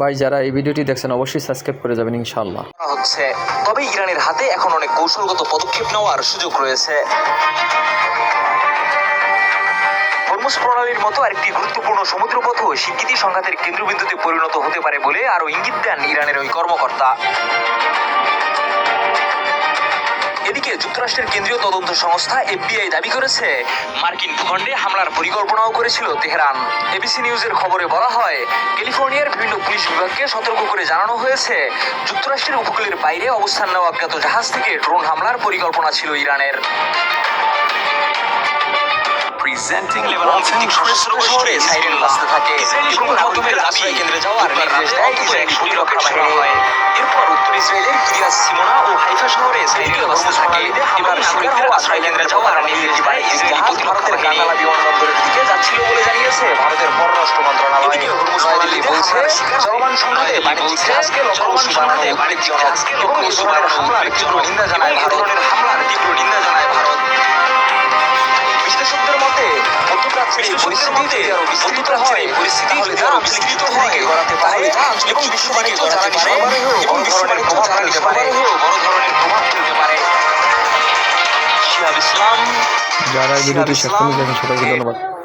ভাই যারা এই ভিডিওটি দেখছেন অবশ্যই সাবস্ক্রাইব করে যাবেন ইনশাআল্লাহ। হচ্ছে, তবে ইরানের হাতে এখন অনেক কৌশলগত পদক্ষেপ নেওয়ার সুযোগ রয়েছে। হরমুজ প্রণালীর মতো আরেকটি গুরুত্বপূর্ণ সমুদ্রপথও শিগগিরই সংঘাতের কেন্দ্রবিন্দুতে পরিণত হতে পারে বলে আরও ইঙ্গিত দেন ইরানের ওই কর্মকর্তা। এদিকে যুক্তরাষ্ট্রের কেন্দ্রীয় তদন্ত সংস্থা FBI দাবি করেছে মার্কিন ভূখণ্ডে হামলার পরিকল্পনাও করেছিল তেহরান। ABC নিউজের খবরে বলা হয়, ক্যালিফোর্নিয়ার বিভিন্ন পুলিশ বিভাগকে সতর্ক করে জানানো হয়েছে যুক্তরাষ্ট্রের উপকূলের বাইরে অবস্থান নেওয়া অজ্ঞাত জাহাজ থেকে ড্রোন হামলার পরিকল্পনা ছিল ইরানের। লেবানন-ভিত্তিক সশস্ত্র শহরে সাইরেন বাজতে থাকে। নাগরিকদের আশ্রয় কেন্দ্রে যাওয়ার নির্দেশ দেয় ইসরায়েলি প্রতিরক্ষা বাহিনী। এরপর উত্তর ইসরায়েলের কিরিয়াত সিমোনা ও হাইফা শহরে সাইরেন বাজতে থাকে। এবার নাগরিকদের আশ্রয় কেন্দ্রে যাওয়ার নির্দেশ দেয় ইসরায়েলি প্রতিরক্ষা বাহিনী। বিমানবন্দরের দিকে যাচ্ছিল বলে জানিয়েছে ভারতের পররাষ্ট্র মন্ত্রণালয়। এদিকে হরমুজ প্রণালী বলছে চলমান সংঘাতে বাণিজ্যিক জাহাজকে লক্ষ্যবস্তু বানানো বাণিজ্যজনক এবং এই ধরনের হামলার তীব্র নিন্দা জানায় ভারত। বিশ্লেষকদের মতে মধ্যপ্রাচ্যের এই পরিস্থিতিতে আরো বিস্তৃত হয়, তাহলে তা আঞ্চলিক যুদ্ধে গড়াতে পারে এবং বিশ্ব বাণিজ্য জ্বালানি সরবরাহেও বড় ধরনের প্রভাব ফেলতে পারে। শিহাব ইসলাম, যারা এই ভিডিওটি শেষ পর্যন্ত দেখেন সবাইকে ধন্যবাদ।